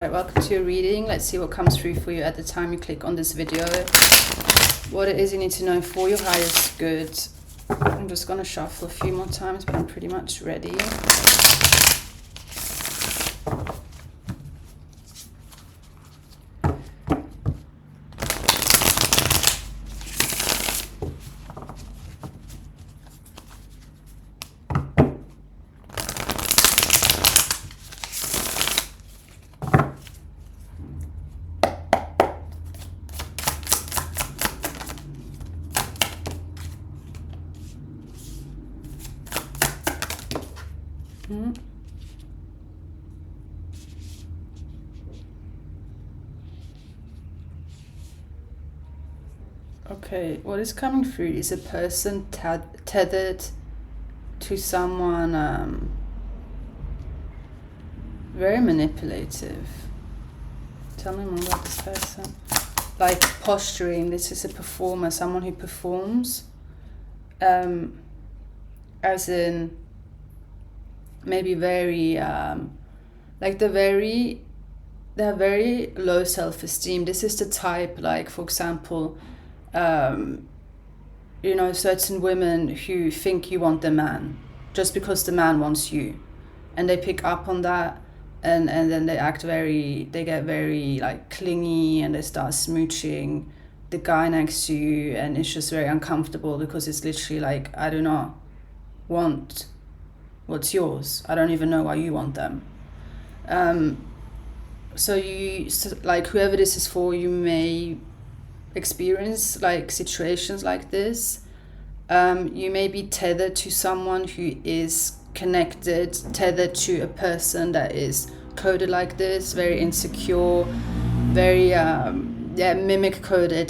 Right, welcome to your reading. Let's see what comes through for you at the time you click on this video. What it is you need to know for your highest good. I'm just going to shuffle a few more times, but I'm pretty much ready. Okay, what is coming through is a person tethered to someone very manipulative. Tell me more about this person. Like posturing, this is a performer, someone who performs, as in maybe very like they have very low self-esteem. This is the type, like, for example, you know, certain women who think you want the man just because the man wants you, and they pick up on that, and then they get very like clingy, and they start smooching the guy next to you, and it's just very uncomfortable because it's literally like, I do not want what's yours. I don't even know why you want them. So like, whoever this is for, you may experience like situations like this. You may be tethered to someone who is tethered to a person that is coded like this, very insecure, very mimic coded.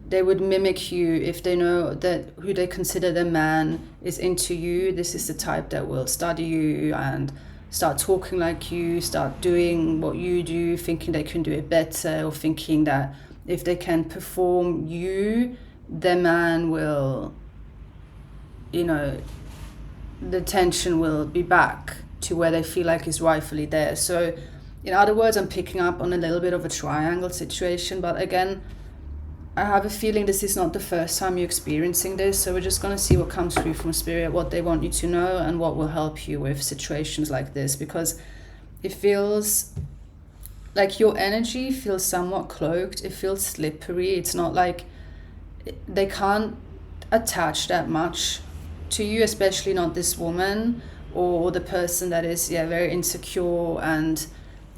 They would mimic you if they know that who they consider the man is into you. This is the type that will study you and start talking like you, start doing what you do, thinking they can do it better, or thinking that if they can perform you, the man will, you know, the tension will be back to where they feel like is rightfully there. So in other words, I'm picking up on a little bit of a triangle situation, but again, I have a feeling this is not the first time you're experiencing this, so we're just going to see what comes through from Spirit, what they want you to know, and what will help you with situations like this, because it feels like your energy feels somewhat cloaked. It feels slippery. It's not like they can't attach that much to you, especially not this woman or the person that is very insecure and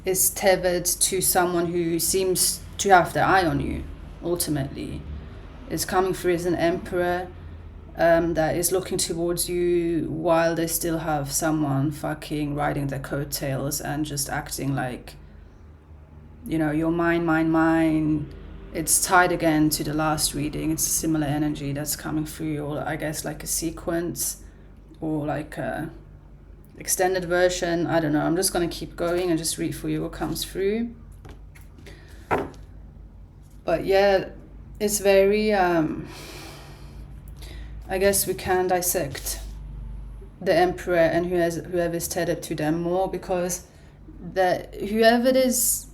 is tethered to someone who seems to have their eye on you. Ultimately, is coming through as an emperor that is looking towards you while they still have someone fucking riding their coattails and just acting like, you know, you're mine. It's tied again to the last reading. It's a similar energy that's coming through, or I guess like a sequence or like a extended version. I don't know. I'm just going to keep going and just read for you what comes through. But yeah, it's very, I guess we can dissect the emperor and whoever is tethered to them more, because whoever this,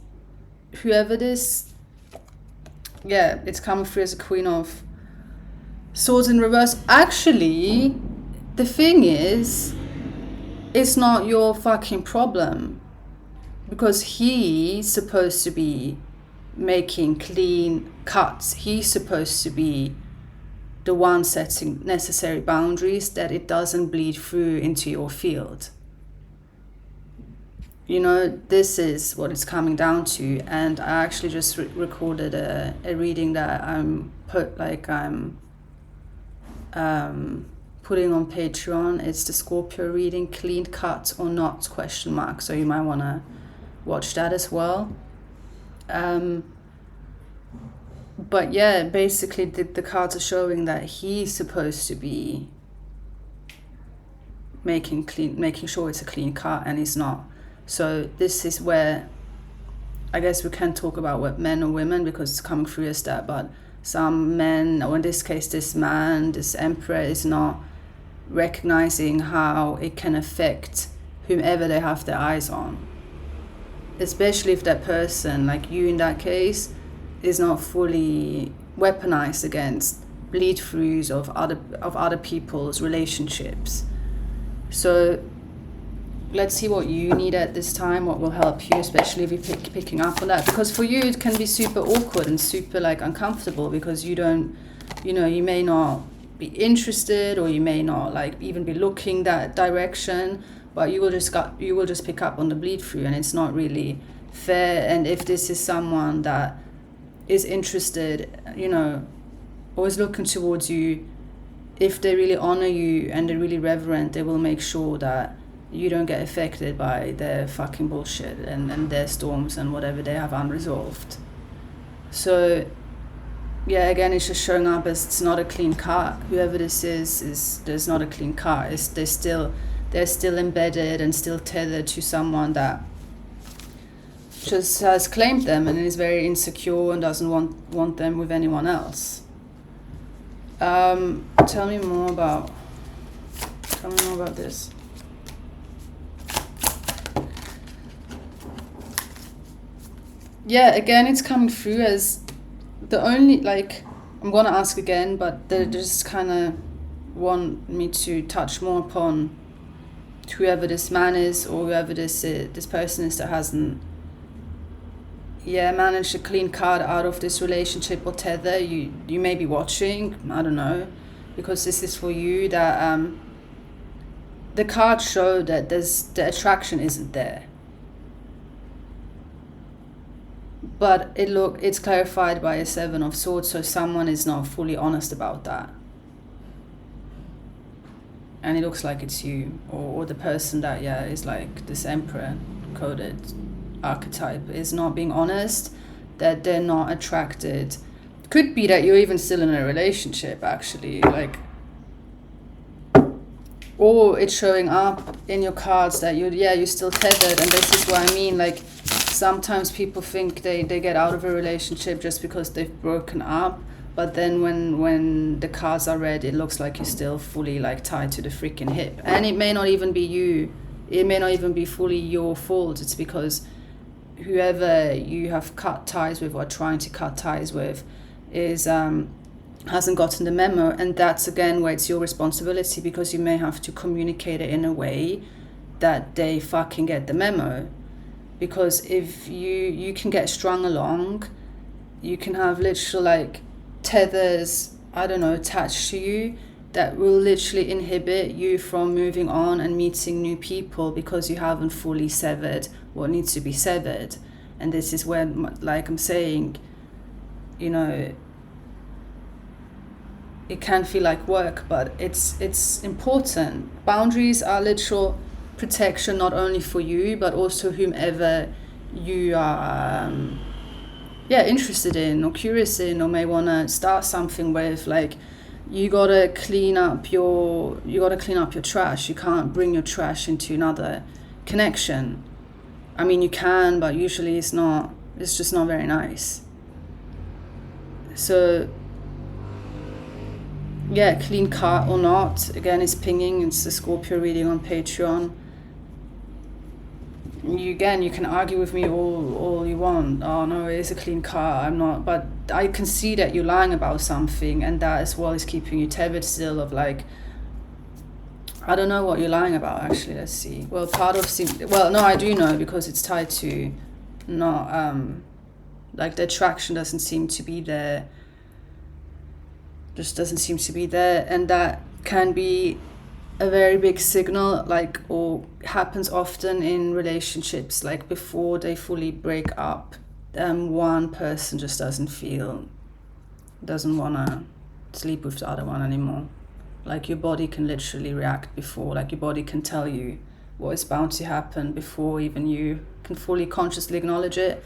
it's coming through as a Queen of Swords in reverse. Actually, the thing is, it's not your fucking problem, because he's supposed to be making clean cuts. He's supposed to be the one setting necessary boundaries that it doesn't bleed through into your field. You know, this is what it's coming down to. And I actually just recorded a reading that I'm putting on Patreon. It's the Scorpio reading, clean cut or not, ? So you might want to watch that as well. But yeah, basically the cards are showing that he's supposed to be making sure it's a clean cut, and he's not. So this is where I guess we can talk about what men or women, because it's coming through as that, but some men, or in this case this man, this emperor, is not recognizing how it can affect whomever they have their eyes on. especially if that person, like you in that case, is not fully weaponized against bleed throughs of other people's relationships. So let's see what you need at this time, what will help you, especially if you're picking up on that, because for you it can be super awkward and super like uncomfortable, because you don't, you know, you may not be interested, or you may not like even be looking that direction, but you will just pick up on the bleed through, and it's not really fair. And if this is someone that is interested, you know, always looking towards you, if they really honor you and they're really reverent, they will make sure that you don't get affected by their fucking bullshit and their storms and whatever they have unresolved. So yeah, again, it's just showing up as it's not a clean cut. Whoever this is there's not a clean cut. They're still embedded and still tethered to someone that just has claimed them and is very insecure and doesn't want them with anyone else. Tell me more about this. Yeah, again, it's coming through as the only, like, I'm gonna ask again, but they just kind of want me to touch more upon whoever this man is, or whoever this person is that hasn't managed a clean card out of this relationship or tether. You may be watching, I don't know, because this is for you, that the cards show that the attraction isn't there. But it's clarified by a 7 of Swords, so someone is not fully honest about that. And it looks like it's you, or the person that, is like this Emperor coded archetype, is not being honest, that they're not attracted. Could be that you're even still in a relationship, actually, like, or it's showing up in your cards that you're still tethered. And this is what I mean, like, sometimes people think they get out of a relationship just because they've broken up, but then when the cards are read, it looks like you're still fully like tied to the freaking hip. And it may not even be you, it may not even be fully your fault. It's because whoever you have cut ties with or trying to cut ties with is hasn't gotten the memo. And that's again where it's your responsibility, because you may have to communicate it in a way that they fucking get the memo. Because if you can get strung along, you can have literal like tethers, I don't know, attached to you that will literally inhibit you from moving on and meeting new people, because you haven't fully severed what needs to be severed. And this is where, like I'm saying, you know, it can feel like work, but it's important. Boundaries are literal protection, not only for you but also whomever you are interested in or curious in, or may want to start something with. Like, you gotta clean up your trash. You can't bring your trash into another connection. I mean, you can, but usually it's just not very nice. So clean cut or not, again, it's pinging. It's the Scorpio reading on Patreon. You can argue with me all you want. Oh no, it is a clean car, I'm not. But I can see that you're lying about something, and that as well is keeping you tethered still, of like, I don't know what you're lying about, actually. Let's see. Well, I do know, because it's tied to not like the attraction doesn't seem to be there. Just doesn't seem to be there, and that can be a very big signal, like, or happens often in relationships, like before they fully break up. One person just doesn't want to sleep with the other one anymore. Like, your body can literally react before, like your body can tell you what is bound to happen before even you can fully consciously acknowledge it.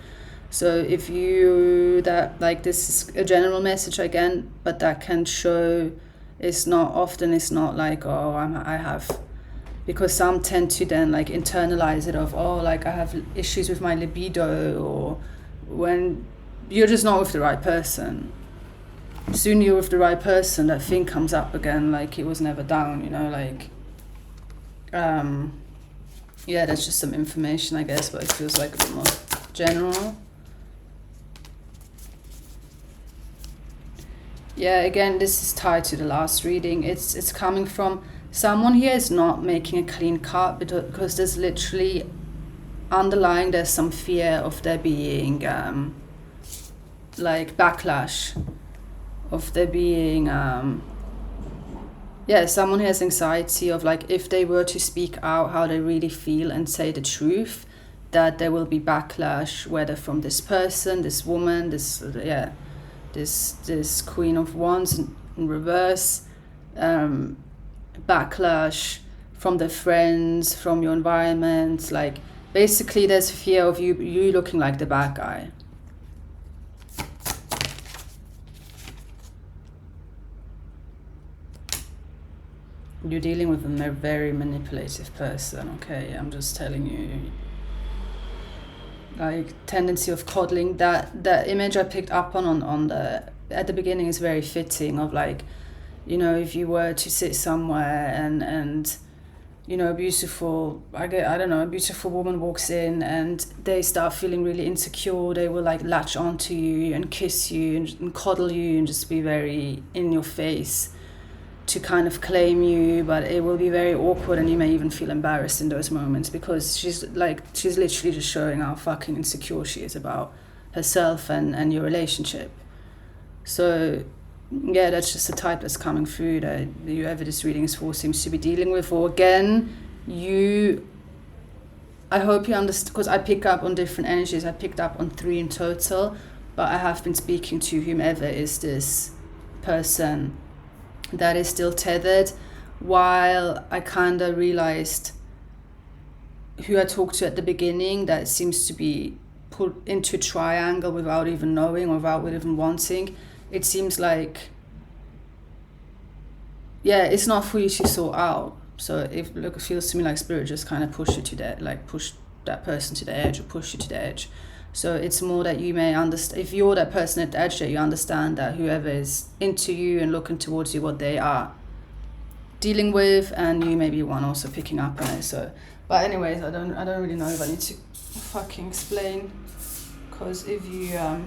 So if this is a general message again, but that can show, it's not like, I have, because some tend to then like internalize it of, like, I have issues with my libido, or when you're just not with the right person. Soon you're with the right person, that thing comes up again like it was never down, you know, like Yeah, that's just some information, I guess, but it feels like a bit more general. Yeah, again, this is tied to the last reading. It's coming from someone here is not making a clean cut, because there's literally underlying, there's some fear of there being like backlash, of there being someone who has anxiety of like, if they were to speak out how they really feel and say the truth, that there will be backlash, whether from this person, this woman, this Queen of Wands in reverse, backlash from the friends, from your environment. Like, basically there's fear of you looking like the bad guy. You're dealing with a very manipulative person, okay? I'm just telling you. Like, tendency of coddling, that image I picked up on the at the beginning is very fitting, of like, you know, if you were to sit somewhere and you know, a beautiful woman walks in and they start feeling really insecure, they will like latch onto you and kiss you and coddle you and just be very in your face to kind of claim you, but it will be very awkward and you may even feel embarrassed in those moments, because she's literally just showing how fucking insecure she is about herself and your relationship. So yeah, that's just the type that's coming through that whoever this reading is for seems to be dealing with. Or again, I hope you understand, because I pick up on different energies. I picked up on 3 in total, but I have been speaking to whomever is this person that is still tethered, while I kind of realized who I talked to at the beginning that seems to be put into a triangle without even knowing or without even wanting. It seems like, yeah, it's not for you to sort out. So it feels to me like spirit just kind of push that person to the edge, or push you to the edge. So it's more that you may understand, if you're that person at the edge, that you understand that whoever is into you and looking towards you, what they are dealing with, and you may be one also picking up on it. So, but anyways, I don't really know if I need to fucking explain, because if you are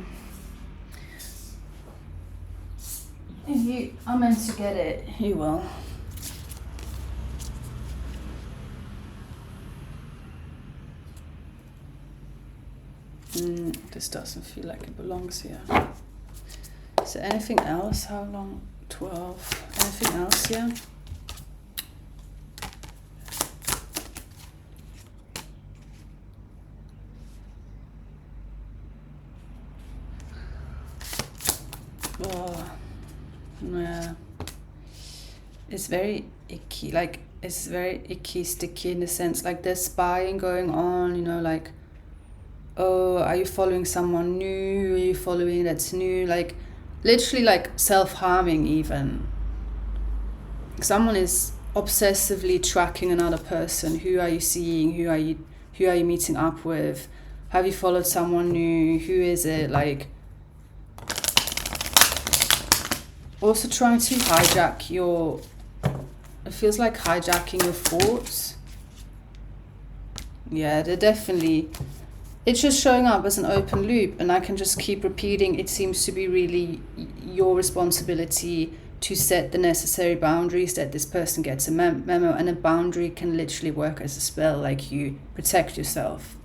meant to get it, you will. This doesn't feel like it belongs here. Is there anything else? How long? 12. Anything else here? Oh, yeah. It's very icky. Like, it's very icky, sticky in the sense, like there's spying going on, you know, like, oh, are you following someone new? Are you following that's new? Like, literally like self-harming even. Someone is obsessively tracking another person. Who are you seeing? Who are you meeting up with? Have you followed someone new? Who is it? Like, also trying to hijack it feels like hijacking your thoughts. Yeah, they're definitely, it's just showing up as an open loop, and I can just keep repeating, it seems to be really your responsibility to set the necessary boundaries, that this person gets a memo, and a boundary can literally work as a spell, like you protect yourself.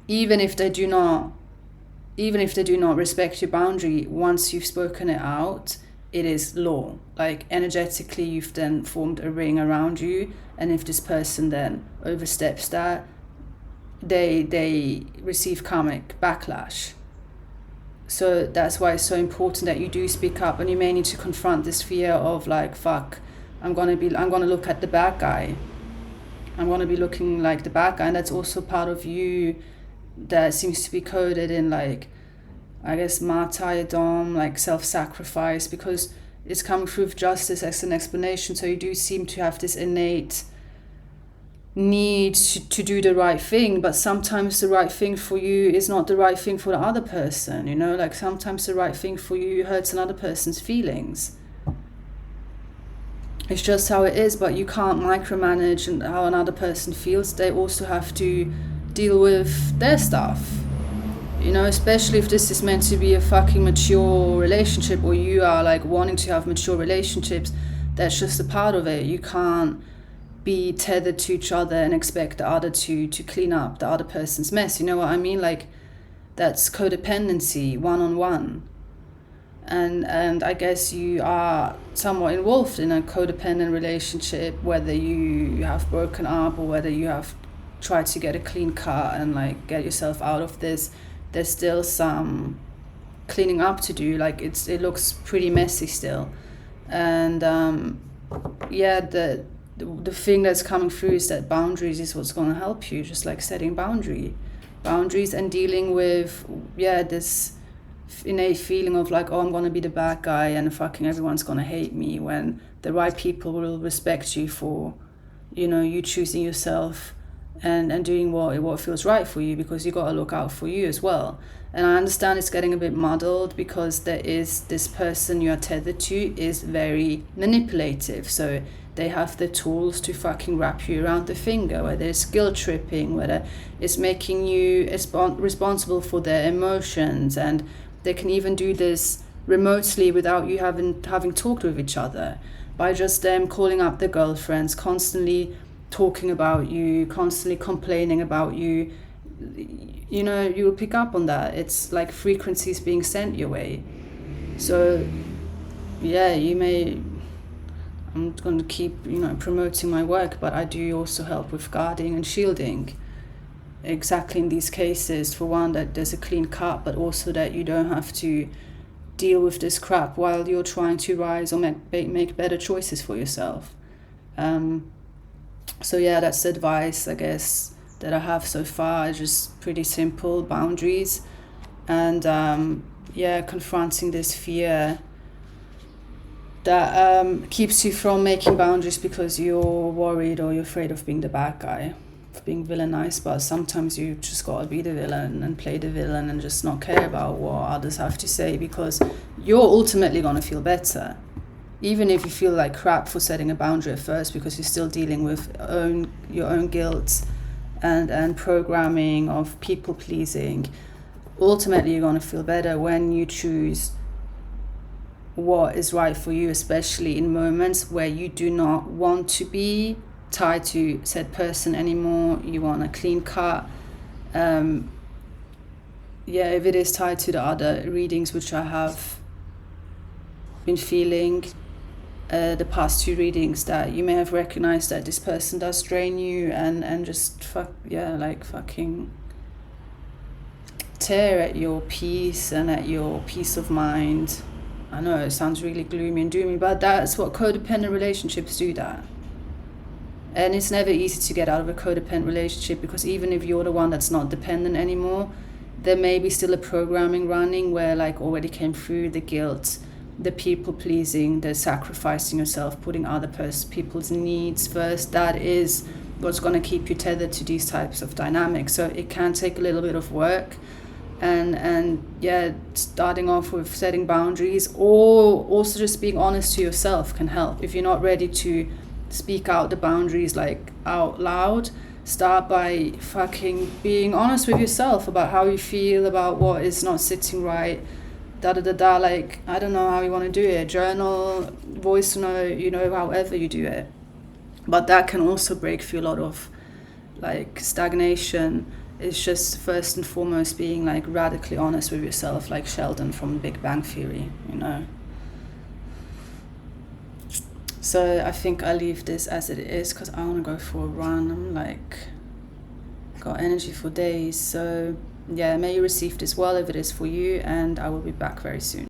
Even if they do not respect your boundary, once you've spoken it out, it is law. Like, energetically, you've then formed a ring around you, and if this person then oversteps that, they receive karmic backlash. So that's why it's so important that you do speak up, and you may need to confront this fear of like, fuck, I'm gonna look at the bad guy. I'm gonna be looking like the bad guy, and that's also part of you that seems to be coded in, like, I guess, martyrdom, like self-sacrifice, because it's coming through with justice as an explanation. So you do seem to have this innate need to do the right thing, but sometimes the right thing for you is not the right thing for the other person, you know, like sometimes the right thing for you hurts another person's feelings. it's just how it is. But you can't micromanage and how another person feels. They also have to deal with their stuff, you know, especially if this is meant to be a fucking mature relationship, or you are like wanting to have mature relationships. That's just a part of it. You can't be tethered to each other and expect the other to clean up the other person's mess. You know what I mean? Like, that's codependency, one-on-one. And I guess you are somewhat involved in a codependent relationship, whether you have broken up or whether you have tried to get a clean cut and like get yourself out of this. There's still some cleaning up to do. Like, it looks pretty messy still. And yeah, the thing that's coming through is that boundaries is what's going to help you, just like setting boundaries and dealing with this innate feeling of like, oh, I'm going to be the bad guy and fucking everyone's going to hate me, when the right people will respect you for, you know, you choosing yourself and doing what feels right for you, because you got to look out for you as well. And I understand it's getting a bit muddled because there is this person you are tethered to is very manipulative, so they have the tools to fucking wrap you around the finger, whether it's guilt tripping, whether it's making you responsible for their emotions, and they can even do this remotely without you having talked with each other, by just them calling up their girlfriends, constantly talking about you, constantly complaining about you. You know, you'll pick up on that. It's like frequencies being sent your way. So yeah, I'm going to keep, you know, promoting my work, but I do also help with guarding and shielding, exactly in these cases. For one, that there's a clean cut, but also that you don't have to deal with this crap while you're trying to rise or make better choices for yourself. So yeah, that's the advice, I guess, that I have so far. Just pretty simple boundaries, and confronting this fear that keeps you from making boundaries because you're worried or you're afraid of being the bad guy, of being villainized. But sometimes you just gotta be the villain and play the villain and just not care about what others have to say, because you're ultimately gonna feel better, even if you feel like crap for setting a boundary at first, because you're still dealing with your own guilt and programming of people pleasing. Ultimately, you're gonna feel better when you choose what is right for you, especially in moments where you do not want to be tied to said person anymore. You want a clean cut. If it is tied to the other readings which I have been feeling, the past 2 readings, that you may have recognized that this person does drain you and just fucking tear at your peace and at your peace of mind. I know it sounds really gloomy and doomy, but that's what codependent relationships do, that. And it's never easy to get out of a codependent relationship, because even if you're the one that's not dependent anymore, there may be still a programming running where like already came through the guilt, the people pleasing, the sacrificing yourself, putting other people's needs first. That is what's going to keep you tethered to these types of dynamics. So it can take a little bit of work. And starting off with setting boundaries, or also just being honest to yourself, can help. If you're not ready to speak out the boundaries like out loud, start by fucking being honest with yourself about how you feel, about what is not sitting right, like, I don't know how you want to do it, journal, voice note, you know, however you do it. But that can also break through a lot of like stagnation. It's just first and foremost being like radically honest with yourself, like Sheldon from Big Bang Theory, you know. So I think I leave this as it is, because I want to go for a run. I'm like, got energy for days. So yeah, may you receive this well if it is for you, and I will be back very soon.